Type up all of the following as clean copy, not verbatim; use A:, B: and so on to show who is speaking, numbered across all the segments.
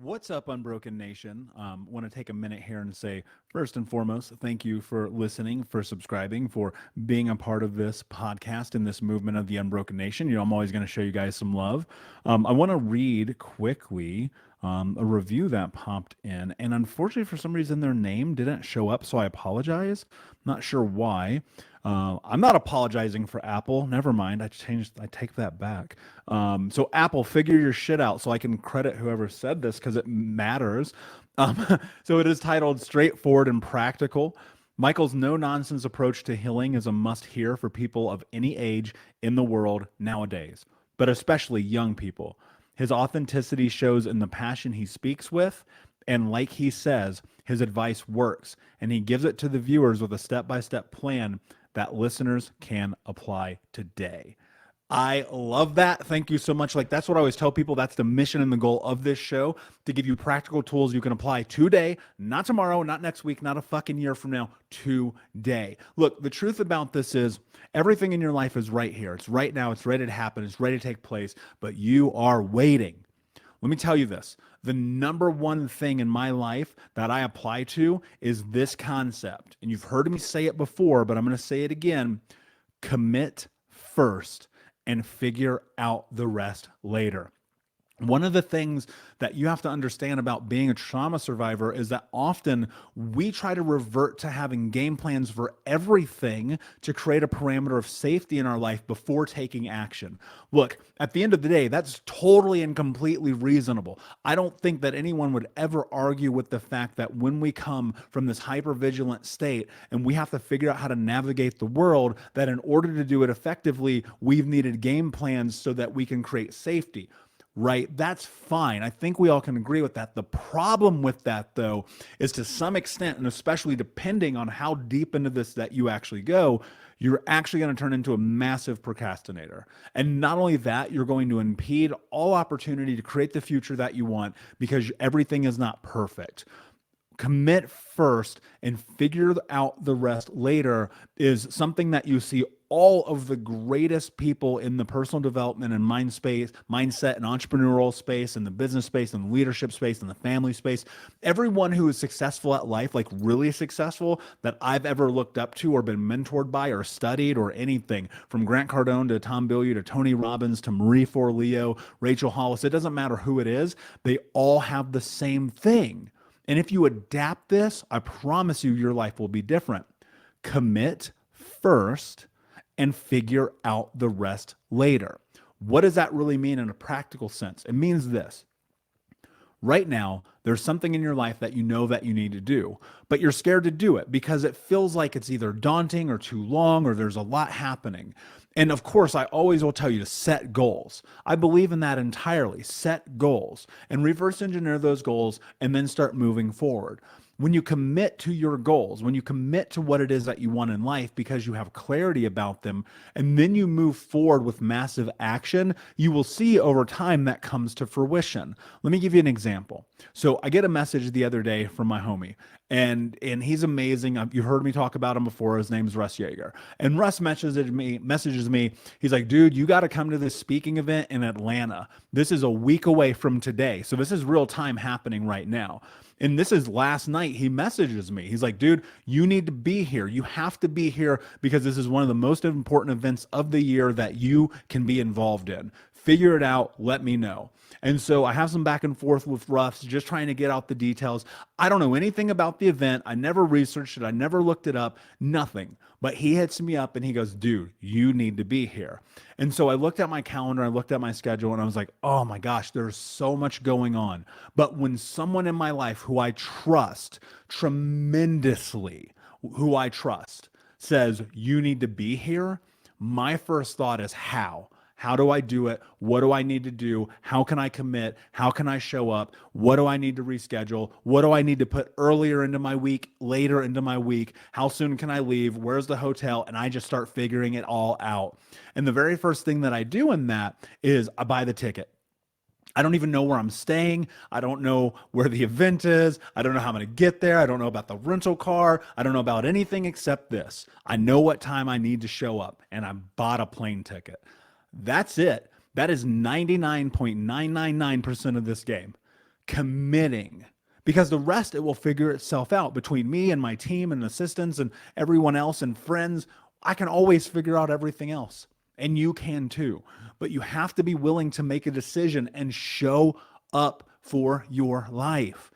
A: What's up, Unbroken Nation? Want to take a minute here and say, first and foremost, thank you for listening, for subscribing, for being a part of this podcast and this movement of the Unbroken Nation. I'm always going to show you guys some love. I want to read quickly a review that popped in, and unfortunately, for some reason, their name didn't show up, so I apologize. Not sure why. I'm not apologizing for Apple. Never mind. I take that back. So Apple, figure your shit out so I can credit whoever said this because it matters. So it is titled Straightforward and Practical. Michael's no nonsense approach to healing is a must hear for people of any age in the world nowadays, but especially young people. His authenticity shows in the passion he speaks with. And like he says, his advice works, and he gives it to the viewers with a step by step plan that listeners can apply today. I love that. Thank you so much. Like, that's what I always tell people. That's the mission and the goal of this show, to give you practical tools you can apply today, not tomorrow, not next week, not a fucking year from now, today. Look, the truth about this is everything in your life is right here. It's right now. It's ready to happen. It's ready to take place, but you are waiting. Let me tell you this. The number one thing in my life that I apply to is this concept. And you've heard me say it before, but I'm going to say it again. Commit first and figure out the rest later. One of the things that you have to understand about being a trauma survivor is that often we try to revert to having game plans for everything to create a parameter of safety in our life before taking action. Look, at the end of the day, that's totally and completely reasonable. I don't think that anyone would ever argue with the fact that when we come from this hypervigilant state and we have to figure out how to navigate the world, that in order to do it effectively, we've needed game plans so that we can create safety. Right? That's fine. I think we all can agree with that. The problem with that, though, is to some extent, and especially depending on how deep into this that you actually go, you're actually going to turn into a massive procrastinator. And not only that, you're going to impede all opportunity to create the future that you want because everything is not perfect. Commit first and figure out the rest later is something that you see all of the greatest people in the personal development and mindset and entrepreneurial space and the business space and the leadership space and the family space. Everyone who is successful at life, like really successful, that I've ever looked up to or been mentored by or studied or anything, from Grant Cardone to Tom Bilyeu to Tony Robbins to Marie Forleo, Rachel Hollis, it doesn't matter who it is, they all have the same thing. And if you adapt this, I promise you your life will be different. Commit first and figure out the rest later. What does that really mean in a practical sense? It means this. Right now, there's something in your life that you know that you need to do, but you're scared to do it because it feels like it's either daunting or too long or there's a lot happening. And of course, I always will tell you to set goals. I believe in that entirely. Set goals and reverse engineer those goals and then start moving forward. When you commit to your goals, when you commit to what it is that you want in life because you have clarity about them, and then you move forward with massive action, you will see over time that comes to fruition. Let me give you an example. So I get a message the other day from my homie, and he's amazing. You heard me talk about him before. His name's Russ Yeager. And Russ messages me. He's like, dude, you got to come to this speaking event in Atlanta. This is a week away from today. So this is real time happening right now. And this is last night. He messages me. He's like, dude, you need to be here. You have to be here because this is one of the most important events of the year that you can be involved in. Figure it out. Let me know. And so I have some back and forth with Russ, just trying to get out the details. I don't know anything about the event. I never researched it. I never looked it up, nothing. But he hits me up and he goes, dude, you need to be here. And so I looked at my calendar, I looked at my schedule, and I was like, oh my gosh, there's so much going on. But when someone in my life who I trust tremendously, who I trust, says, you need to be here, my first thought is how? How do I do it? What do I need to do? How can I commit? How can I show up? What do I need to reschedule? What do I need to put earlier into my week, later into my week? How soon can I leave? Where's the hotel? And I just start figuring it all out. And the very first thing that I do in that is I buy the ticket. I don't even know where I'm staying. I don't know where the event is. I don't know how I'm going to get there. I don't know about the rental car. I don't know about anything except this. I know what time I need to show up, and I bought a plane ticket. That's it. That is 99.999% of this game. committing, because the rest, it will figure itself out between me and my team and assistants and everyone else and friends. I can always figure out everything else, and you can too. But you have to be willing to make a decision and show up for your life.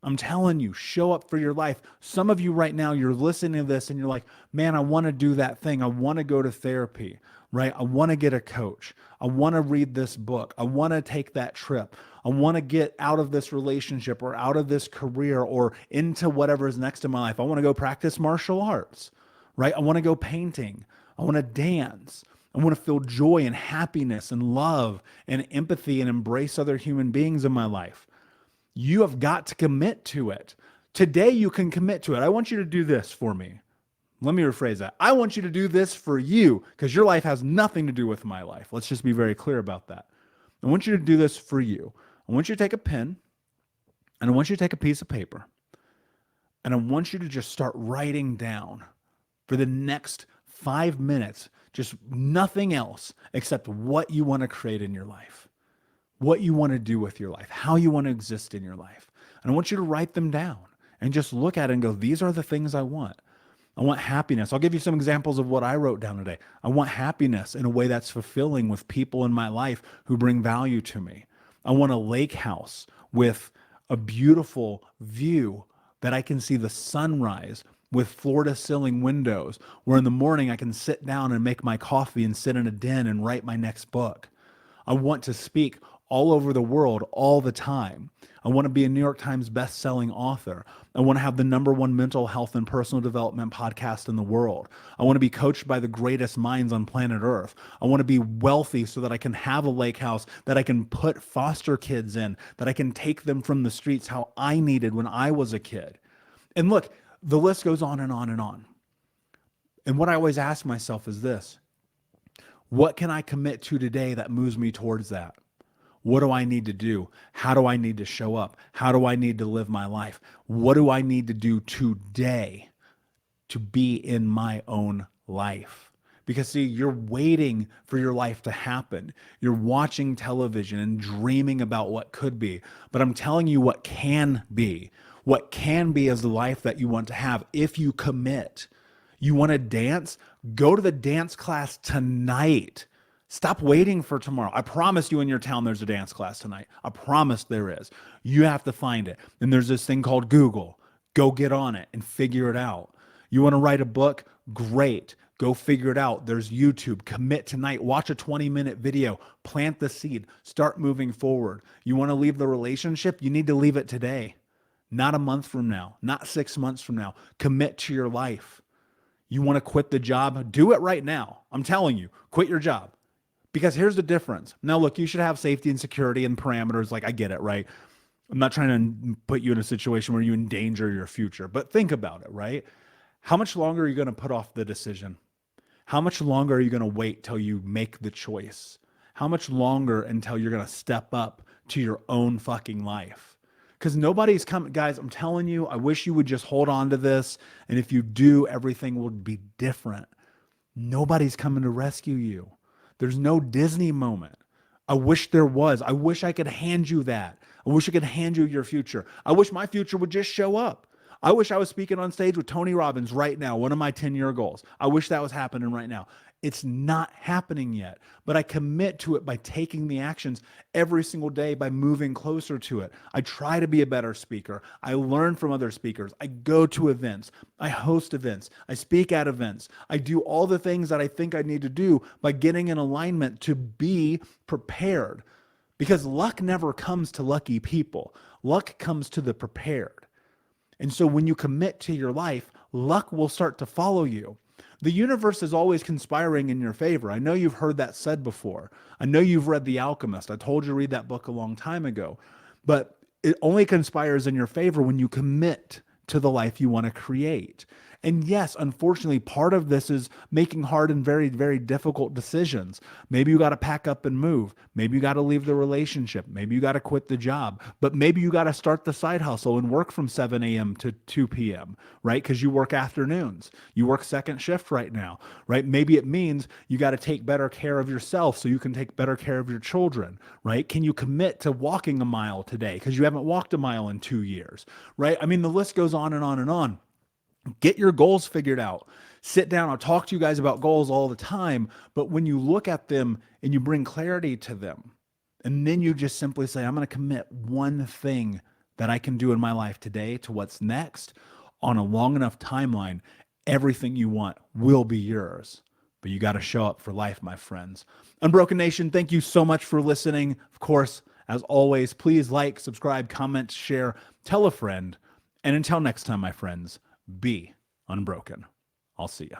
A: I'm telling you, show up for your life. Some of you right now, you're listening to this and you're like, man, I want to do that thing. I want to go to therapy, right? I want to get a coach. I want to read this book. I want to take that trip. I want to get out of this relationship or out of this career or into whatever is next in my life. I want to go practice martial arts, right? I want to go painting. I want to dance. I want to feel joy and happiness and love and empathy and embrace other human beings in my life. You have got to commit to it. Today you can commit to it. I want you to do this for me. Let me rephrase that. I want you to do this for you because your life has nothing to do with my life. Let's just be very clear about that. I want you to do this for you. I want you to take a pen and I want you to take a piece of paper and I want you to just start writing down for the next 5 minutes, just nothing else except what you want to create in your life, what you want to do with your life, how you want to exist in your life. And I want you to write them down and just look at it and go, these are the things I want. I want happiness. I'll give you some examples of what I wrote down today. I want happiness in a way that's fulfilling with people in my life who bring value to me. I want a lake house with a beautiful view that I can see the sunrise with floor-to-ceiling windows, where in the morning I can sit down and make my coffee and sit in a den and write my next book. I want to speak all over the world all the time. I want to be a New York Times best-selling author. I want to have the #1 mental health and personal development podcast in the world. I want to be coached by the greatest minds on planet Earth. I want to be wealthy so that I can have a lake house that I can put foster kids in, that I can take them from the streets how I needed when I was a kid. And look, the list goes on and on and on. And what I always ask myself is this: what can I commit to today that moves me towards that? What do I need to do? How do I need to show up? How do I need to live my life? What do I need to do today to be in my own life? Because see, you're waiting for your life to happen. You're watching television and dreaming about what could be. But I'm telling you what can be. What can be is the life that you want to have if you commit. You want to dance? Go to the dance class tonight. Stop waiting for tomorrow. I promise you in your town there's a dance class tonight. I promise there is. You have to find it. And there's this thing called Google. Go get on it and figure it out. You want to write a book? Great. Go figure it out. There's YouTube. Commit tonight. Watch a 20-minute video. Plant the seed. Start moving forward. You want to leave the relationship? You need to leave it today. Not a month from now. Not 6 months from now. Commit to your life. You want to quit the job? Do it right now. I'm telling you, quit your job. Because here's the difference. Now, look, you should have safety and security and parameters. Like, I get it, right? I'm not trying to put you in a situation where you endanger your future, but think about it, right? How much longer are you going to put off the decision? How much longer are you going to wait till you make the choice? How much longer until you're going to step up to your own fucking life? Because nobody's coming, guys, I'm telling you, I wish you would just hold on to this. And if you do, everything will be different. Nobody's coming to rescue you. There's no Disney moment. I wish there was. I wish I could hand you that. I wish I could hand you your future. I wish my future would just show up. I wish I was speaking on stage with Tony Robbins right now, one of my 10-year goals. I wish that was happening right now. It's not happening yet, but I commit to it by taking the actions every single day, by moving closer to it. I try to be a better speaker. I learn from other speakers. I go to events. I host events. I speak at events. I do all the things that I think I need to do by getting in alignment to be prepared. Because luck never comes to lucky people. Luck comes to the prepared. And so when you commit to your life, luck will start to follow you. The universe is always conspiring in your favor. I know you've heard that said before. I know you've read The Alchemist. I told you to read that book a long time ago. But it only conspires in your favor when you commit to the life you want to create. And yes, unfortunately, part of this is making hard and very, very difficult decisions. Maybe you got to pack up and move. Maybe you got to leave the relationship. Maybe you got to quit the job. But maybe you got to start the side hustle and work from 7 a.m. to 2 p.m., right? Because you work afternoons. You work second shift right now, right? Maybe it means you got to take better care of yourself so you can take better care of your children, right? Can you commit to walking a mile today because you haven't walked a mile in 2 years, right? I mean, the list goes on and on and on. Get your goals figured out. Sit down. I'll talk to you guys about goals all the time, but when you look at them and you bring clarity to them, and then you just simply say, I'm going to commit one thing that I can do in my life today to what's next on a long enough timeline, everything you want will be yours. But you got to show up for life, my friends. Unbroken Nation, thank you so much for listening. Of course, as always, please like, subscribe, comment, share, tell a friend. And until next time, my friends, be unbroken. I'll see ya.